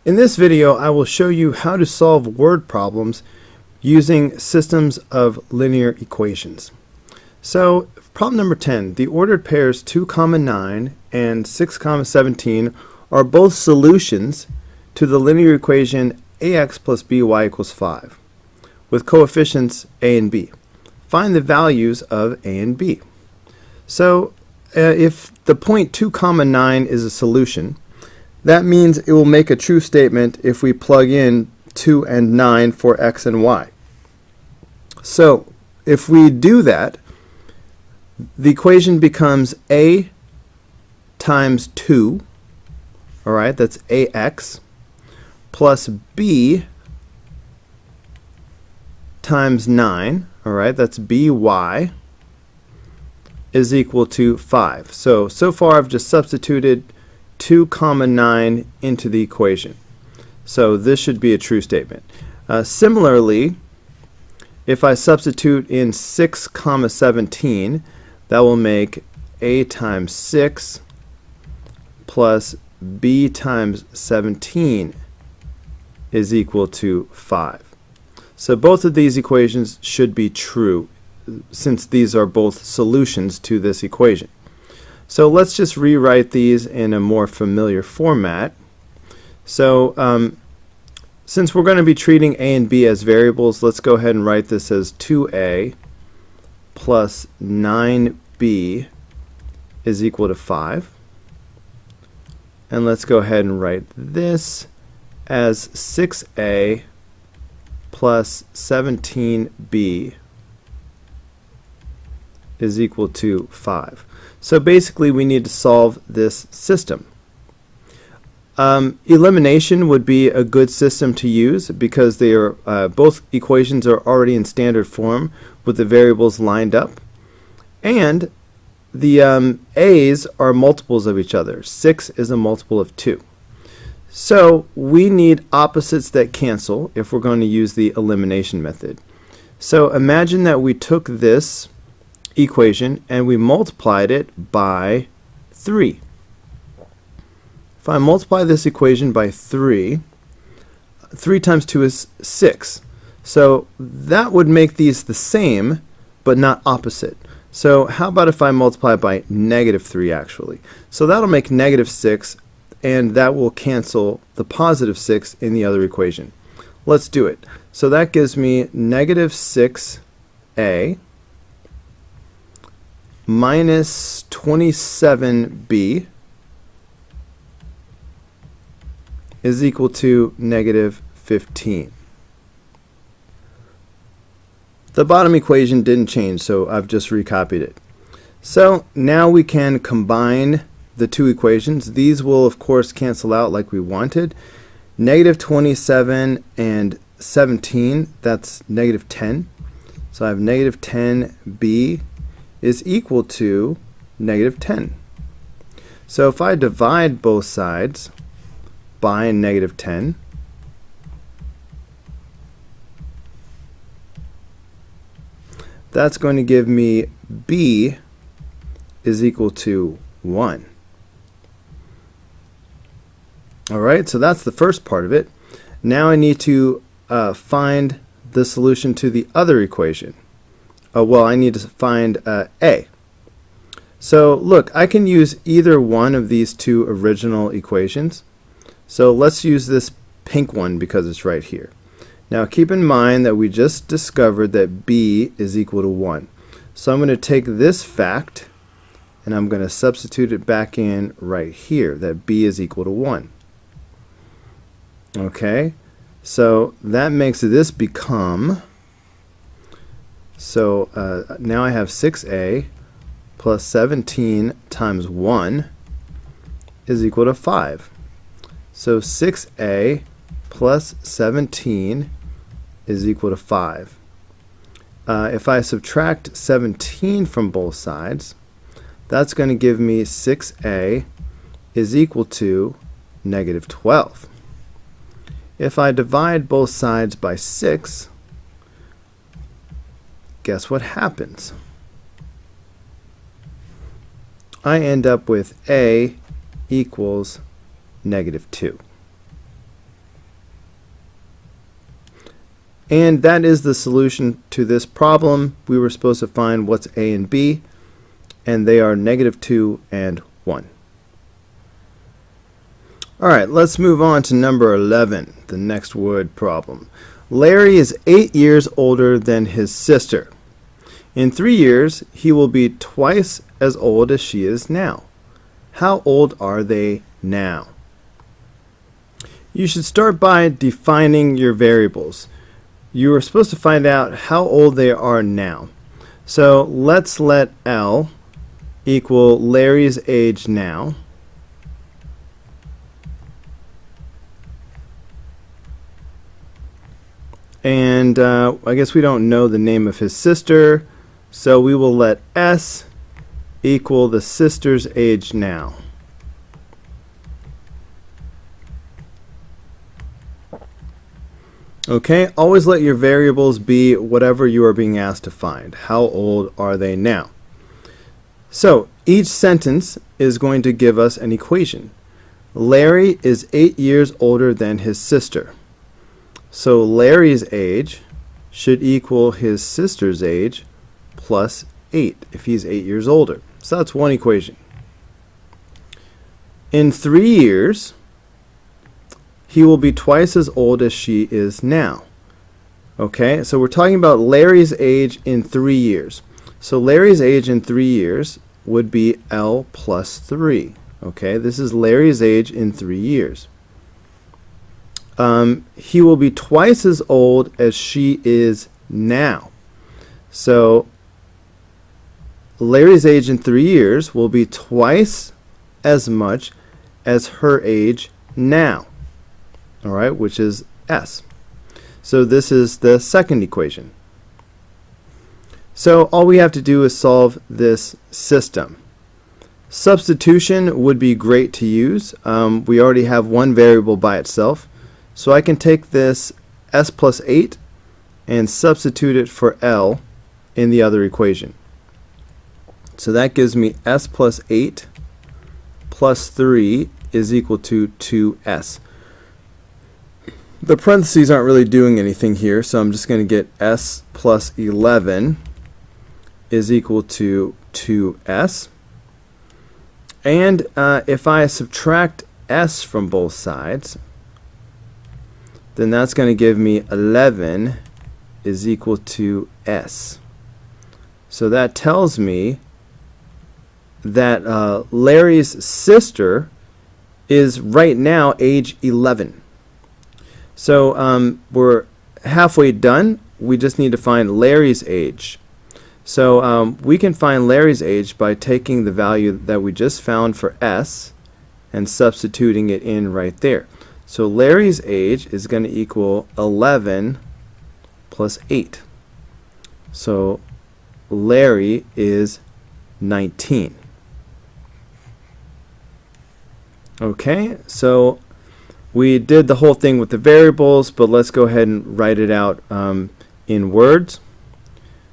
In this video, I will show you how to solve word problems using systems of linear equations. So, problem number 10, the ordered pairs 2, 9 and 6, 17 are both solutions to the linear equation ax plus by equals 5 with coefficients a and b. Find the values of a and b. So, if the point 2, 9 is a solution, that means it will make a true statement if we plug in 2 and 9 for x and y. So if we do that, the equation becomes a times 2, all right, that's ax, plus b times 9, all right, that's by, is equal to 5. So far I've just substituted 2, 9 into the equation. So this should be a true statement. Similarly, if I substitute in 6, 17, that will make a times 6 plus b times 17 is equal to 5. So both of these equations should be true since these are both solutions to this equation. So let's just rewrite these in a more familiar format. So since we're going to be treating a and b as variables, let's go ahead and write this as 2a plus 9b is equal to 5. And let's go ahead and write this as 6a plus 17b is equal to 5. So basically we need to solve this system. Elimination would be a good system to use because they are both equations are already in standard form with the variables lined up, and the a's are multiples of each other. 6 is a multiple of 2. So we need opposites that cancel if we're going to use the elimination method. So imagine that we took this equation and we multiplied it by 3. If I multiply this equation by 3, 3 times 2 is 6. So that would make these the same but not opposite. So how about if I multiply by -3 actually? So that'll make -6, and that will cancel the positive 6 in the other equation. Let's do it. So that gives me -6a minus 27b is equal to -15. The bottom equation didn't change, so I've just recopied it. So now we can combine the two equations. These will of course cancel out like we wanted. -27 and 17, that's -10. So I have -10b is equal to -10. So if I divide both sides by -10, that's going to give me b is equal to 1. Alright, so that's the first part of it. Now I need to find the solution to the other equation. Well, I need to find a. So look, I can use either one of these two original equations. So let's use this pink one because it's right here. Now keep in mind that we just discovered that b is equal to 1. So I'm going to take this fact and I'm going to substitute it back in right here, that b is equal to 1. Okay, so that makes this become, so now I have 6a plus 17 times 1 is equal to 5. So 6a plus 17 is equal to 5. If I subtract 17 from both sides, that's going to give me 6a is equal to -12. If I divide both sides by 6, guess what happens? I end up with a equals -2. And that is the solution to this problem. We were supposed to find what's a and b, and they are -2 and 1. Alright, let's move on to number 11, the next word problem. Larry is 8 years older than his sister. In 3 years, he will be twice as old as she is now. How old are they now? You should start by defining your variables. You are supposed to find out how old they are now. So let's let L equal Larry's age now. And I guess we don't know the name of his sister, so we will let S equal the sister's age now. Okay, always let your variables be whatever you are being asked to find. How old are they now? So each sentence is going to give us an equation. Larry is 8 years older than his sister. So Larry's age should equal his sister's age plus 8 if he's 8 years older. So that's one equation. In 3 years, he will be twice as old as she is now. Okay, so we're talking about Larry's age in 3 years. So Larry's age in 3 years would be L plus 3. Okay, this is Larry's age in 3 years. He will be twice as old as she is now. So Larry's age in 3 years will be twice as much as her age now. All right, which is S. So this is the second equation. So all we have to do is solve this system. Substitution would be great to use. We already have one variable by itself. So I can take this S plus 8 and substitute it for L in the other equation. So that gives me S plus 8 plus 3 is equal to 2S. The parentheses aren't really doing anything here, so I'm just going to get S plus 11 is equal to 2S. And if I subtract S from both sides, then that's going to give me 11 is equal to S. So that tells me that Larry's sister is right now age 11. So we're halfway done. We just need to find Larry's age. So we can find Larry's age by taking the value that we just found for S and substituting it in right there. So Larry's age is going to equal 11 plus 8. So Larry is 19. Okay, so we did the whole thing with the variables, but let's go ahead and write it out in words.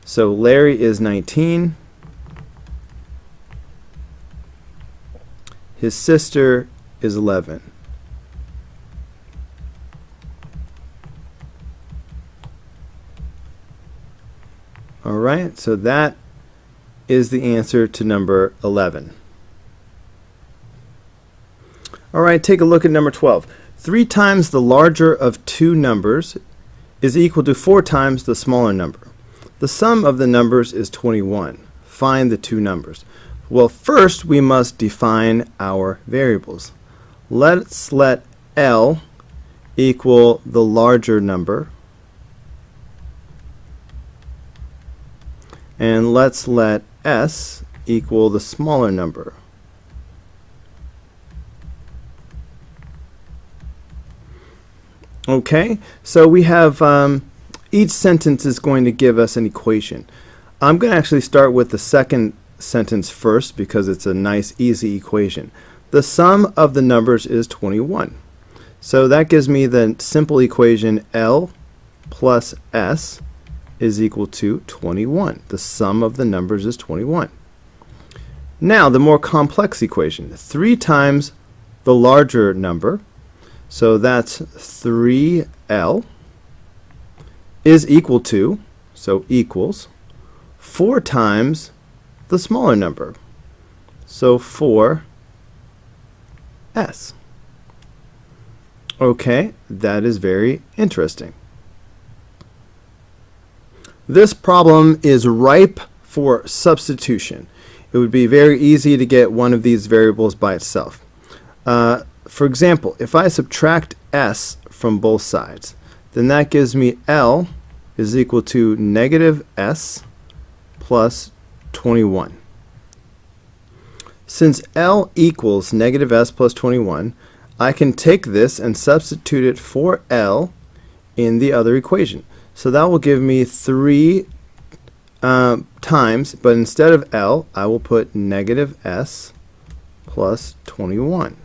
So Larry is 19. His sister is 11. Alright, so that is the answer to number 11. Alright, take a look at number 12. 3 times the larger of two numbers is equal to 4 times the smaller number. The sum of the numbers is 21. Find the two numbers. Well, first we must define our variables. Let's let L equal the larger number. And let's let S equal the smaller number. Okay, so we have each sentence is going to give us an equation. I'm going to actually start with the second sentence first because it's a nice, easy equation. The sum of the numbers is 21. So that gives me the simple equation L plus S is equal to 21. The sum of the numbers is 21. Now, the more complex equation, 3 times the larger number, so that's 3L is equal to, so equals, 4 times the smaller number, so 4s. Okay, that is very interesting. This problem is ripe for substitution. It would be very easy to get one of these variables by itself. For example, if I subtract s from both sides, then that gives me L is equal to negative s plus 21. Since L equals negative s plus 21, I can take this and substitute it for L in the other equation. So that will give me 3 times, but instead of L, I will put negative s plus 21.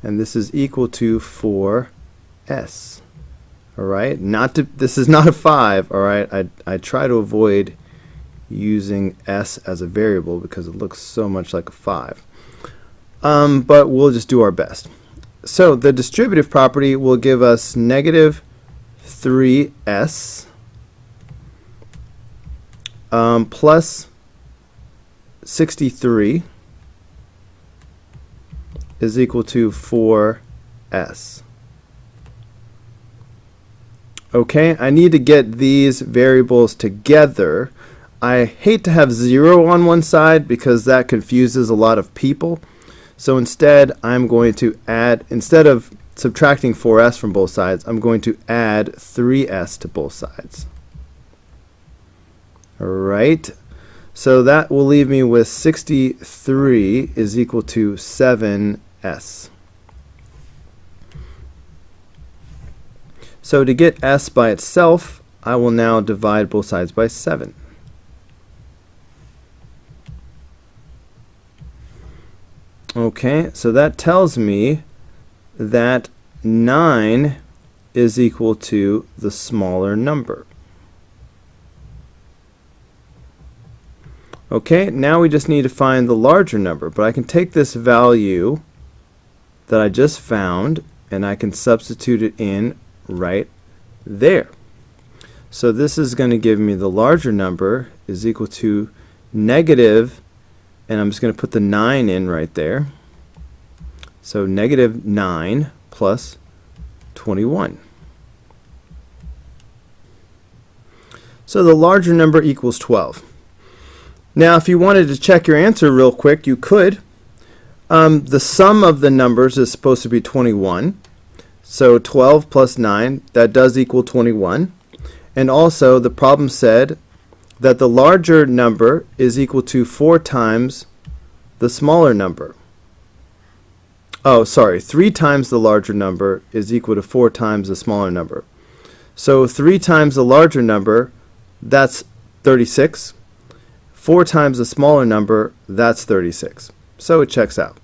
And this is equal to 4s. All right, this is not a 5. All right, I try to avoid using s as a variable because it looks so much like a 5. But we'll just do our best. So the distributive property will give us negative 3s plus 63 is equal to 4s. Okay, I need to get these variables together. I hate to have 0 on one side because that confuses a lot of people. So instead, I'm going to add, instead of subtracting 4s from both sides, I'm going to add 3s to both sides. All right, so that will leave me with 63 is equal to 7s. So to get s by itself, I will now divide both sides by 7. Okay, so that tells me that 9 is equal to the smaller number. Okay, now we just need to find the larger number, but I can take this value that I just found and I can substitute it in right there. So this is going to give me the larger number is equal to negative, and I'm just going to put the 9 in right there. So negative 9 plus 21. So the larger number equals 12. Now if you wanted to check your answer real quick, you could. The sum of the numbers is supposed to be 21. So 12 plus 9, that does equal 21. And also the problem said that the larger number is equal to 4 times the smaller number. Oh, sorry, 3 times the larger number is equal to 4 times the smaller number. So 3 times the larger number, that's 36. 4 times the smaller number, that's 36. So it checks out.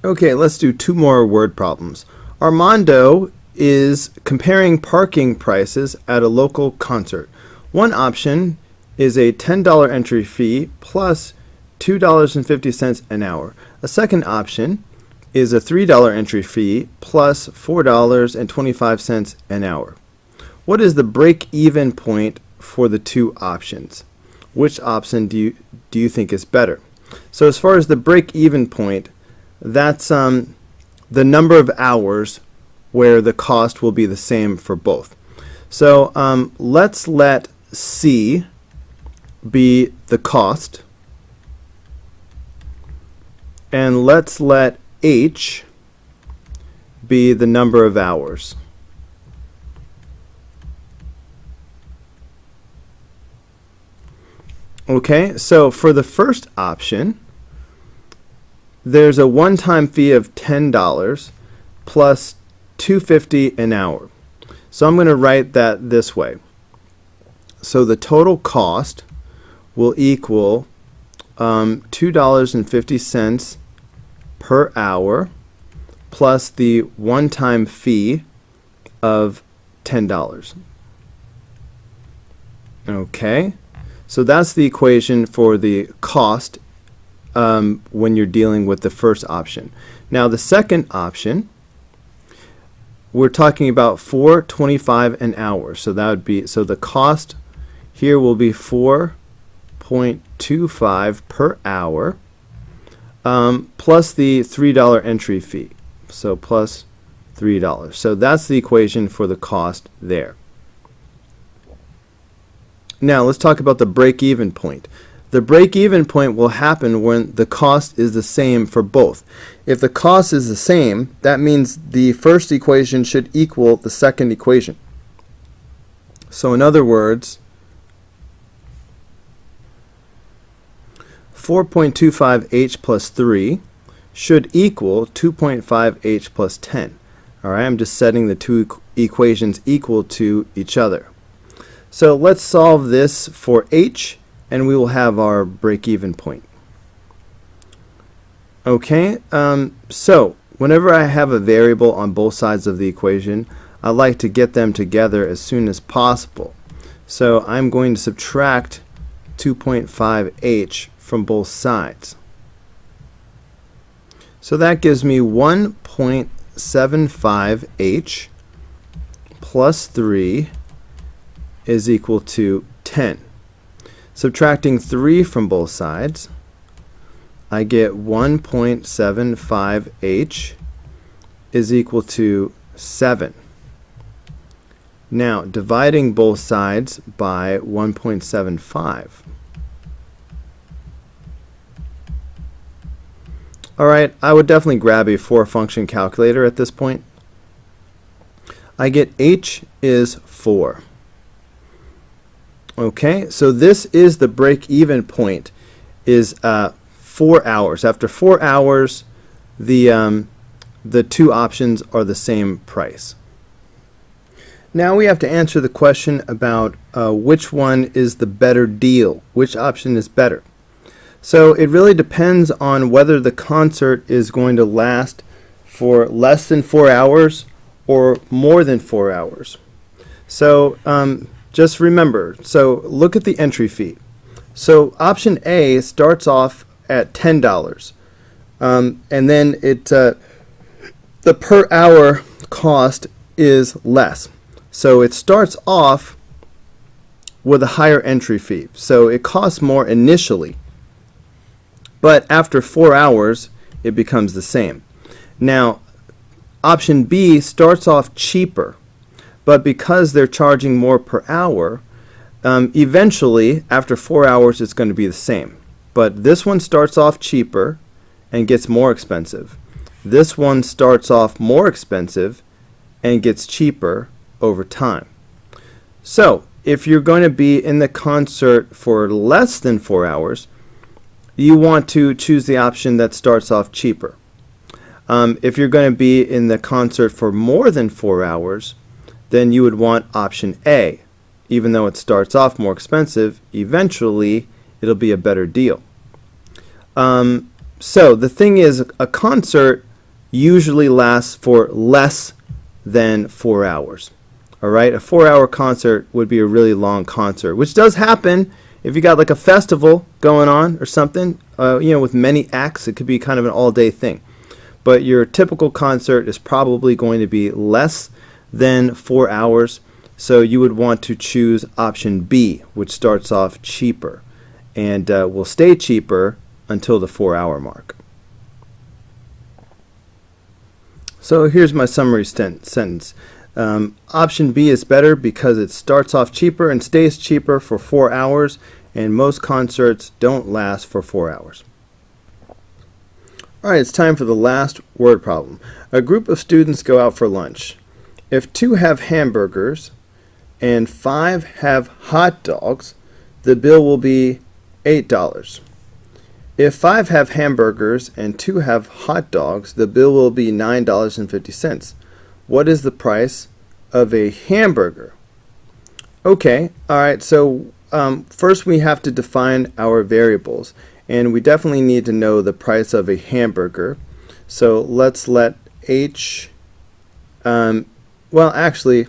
Okay, let's do 2 more word problems. Armando is comparing parking prices at a local concert. One option is a $10 entry fee plus $2.50 an hour. A second option is a $3 entry fee plus $4.25 an hour. What is the break-even point for the 2 options? Which option do you think is better? So as far as the break-even point, that's the number of hours where the cost will be the same for both. So let's let C be the cost, and let's let H be the number of hours. Okay, so for the first option, there's a one-time fee of $10 plus $2.50 an hour. So I'm going to write that this way. So the total cost will equal $2.50 per hour plus the one-time fee of $10. Okay, so that's the equation for the cost when you're dealing with the first option. Now the second option, we're talking about $4.25 an hour. So that would be, so the cost here will be 4.25 per hour, plus the $3 entry fee. So plus $3. So that's the equation for the cost there. Now let's talk about the break-even point. The break-even point will happen when the cost is the same for both. If the cost is the same, that means the first equation should equal the second equation. So in other words, 4.25h plus 3 should equal 2.5h plus 10. All right, I'm just setting the two equations equal to each other. So let's solve this for h, and we will have our break-even point. Okay, so whenever I have a variable on both sides of the equation, I like to get them together as soon as possible. So I'm going to subtract 2.5h from both sides. So that gives me 1.75h plus 3 is equal to 10. Subtracting 3 from both sides, I get 1.75h is equal to 7. Now, dividing both sides by 1.75. Alright, I would definitely grab a 4-function calculator at this point. I get h is 4. Okay, so this is the break-even point, is 4 hours. After 4 hours, the two options are the same price. Now we have to answer the question about which one is the better deal, which option is better. So it really depends on whether the concert is going to last for less than 4 hours or more than 4 hours. So just remember, so look at the entry fee. So option A starts off at $10, and then the per hour cost is less. So it starts off with a higher entry fee. So it costs more initially, but after 4 hours, it becomes the same. Now, option B starts off cheaper, but because they're charging more per hour, eventually, after 4 hours, it's going to be the same. But this one starts off cheaper and gets more expensive. This one starts off more expensive and gets cheaper over time. So, if you're going to be in the concert for less than 4 hours, you want to choose the option that starts off cheaper. If you're going to be in the concert for more than 4 hours, then you would want option A. Even though it starts off more expensive, eventually it'll be a better deal. So the thing is, a concert usually lasts for less than 4 hours. All right, a 4-hour concert would be a really long concert, which does happen if you got like a festival going on or something. With many acts, it could be kind of an all-day thing. But your typical concert is probably going to be less than 4 hours, so you would want to choose option B, which starts off cheaper and will stay cheaper until the 4-hour mark. So here's my summary sentence. Option B is better because it starts off cheaper and stays cheaper for 4 hours, and most concerts don't last for 4 hours. Alright, it's time for the last word problem. A group of students go out for lunch. If 2 have hamburgers and 5 have hot dogs, the bill will be $8. If 5 have hamburgers and 2 have hot dogs, the bill will be $9.50. What is the price of a hamburger? Okay, alright, so first we have to define our variables, and we definitely need to know the price of a hamburger. So let's let H, well actually,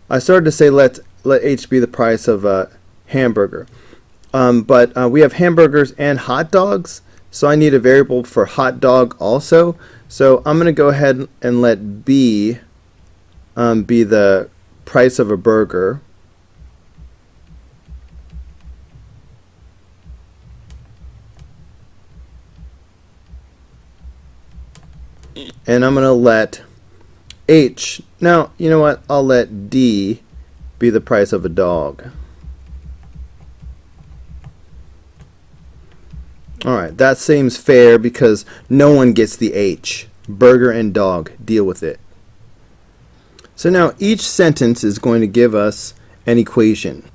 I started to say let H be the price of a hamburger. But we have hamburgers and hot dogs, so I need a variable for hot dog also. So I'm going to go ahead and let B be the price of a burger. And I'm going to let H, now, you know what, I'll let D be the price of a dog. Alright, that seems fair because no one gets the H. Burger and dog, deal with it. So now each sentence is going to give us an equation.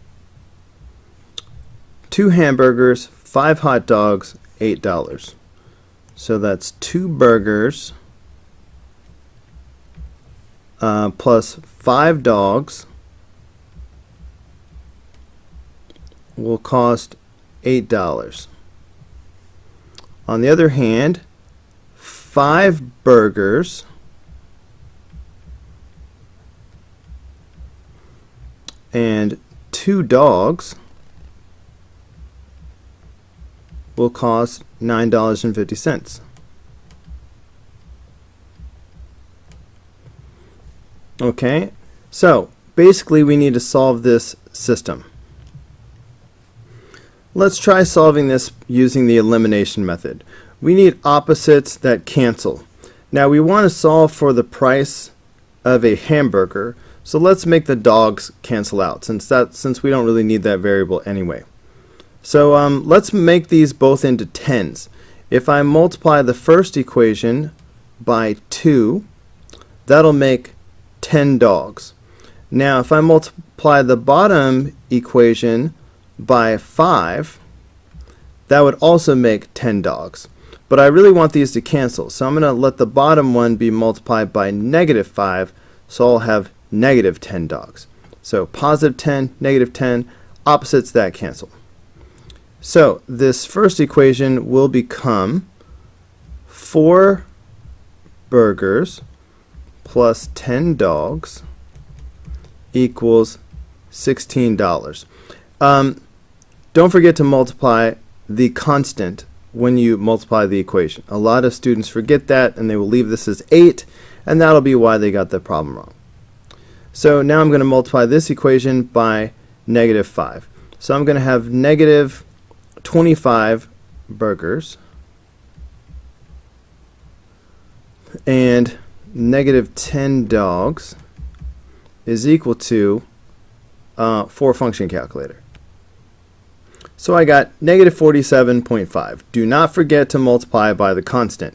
2 hamburgers, 5 hot dogs, $8. So that's 2 burgers plus 5 dogs will cost $8. On the other hand, 5 burgers and 2 dogs will cost $9.50. Okay, so basically we need to solve this system. Let's try solving this using the elimination method. We need opposites that cancel. Now we want to solve for the price of a hamburger, so let's make the dogs cancel out since we don't really need that variable anyway. So let's make these both into tens. If I multiply the first equation by 2, that'll make 10 dogs. Now if I multiply the bottom equation by 5, that would also make 10 dogs. But I really want these to cancel, so I'm going to let the bottom one be multiplied by -5, so I'll have -10 dogs. So positive 10, -10, opposites that cancel. So this first equation will become 4 burgers plus 10 dogs equals $16. Don't forget to multiply the constant when you multiply the equation. A lot of students forget that and they will leave this as 8, and that'll be why they got the problem wrong. So now I'm going to multiply this equation by -5. So I'm going to have -25 burgers and -10 dogs is equal to 4 function calculator. So I got -47.5. Do not forget to multiply by the constant.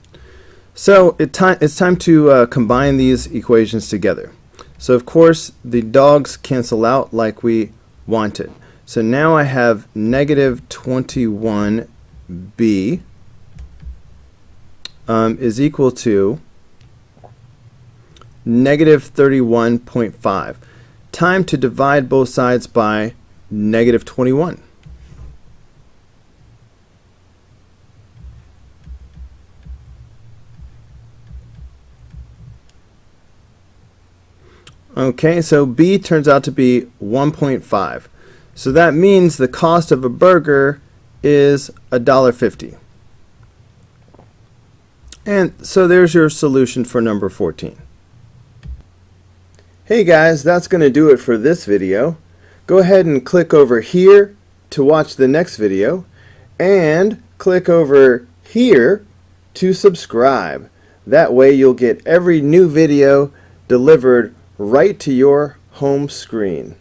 So it's time to combine these equations together. So of course the dogs cancel out like we wanted. So now I have -21b is equal to -31.5. Time to divide both sides by -21. Okay, so B turns out to be 1.5. So that means the cost of a burger is $1.50. And so there's your solution for number 14. Hey guys, that's going to do it for this video. Go ahead and click over here to watch the next video, and click over here to subscribe. That way you'll get every new video delivered right to your home screen.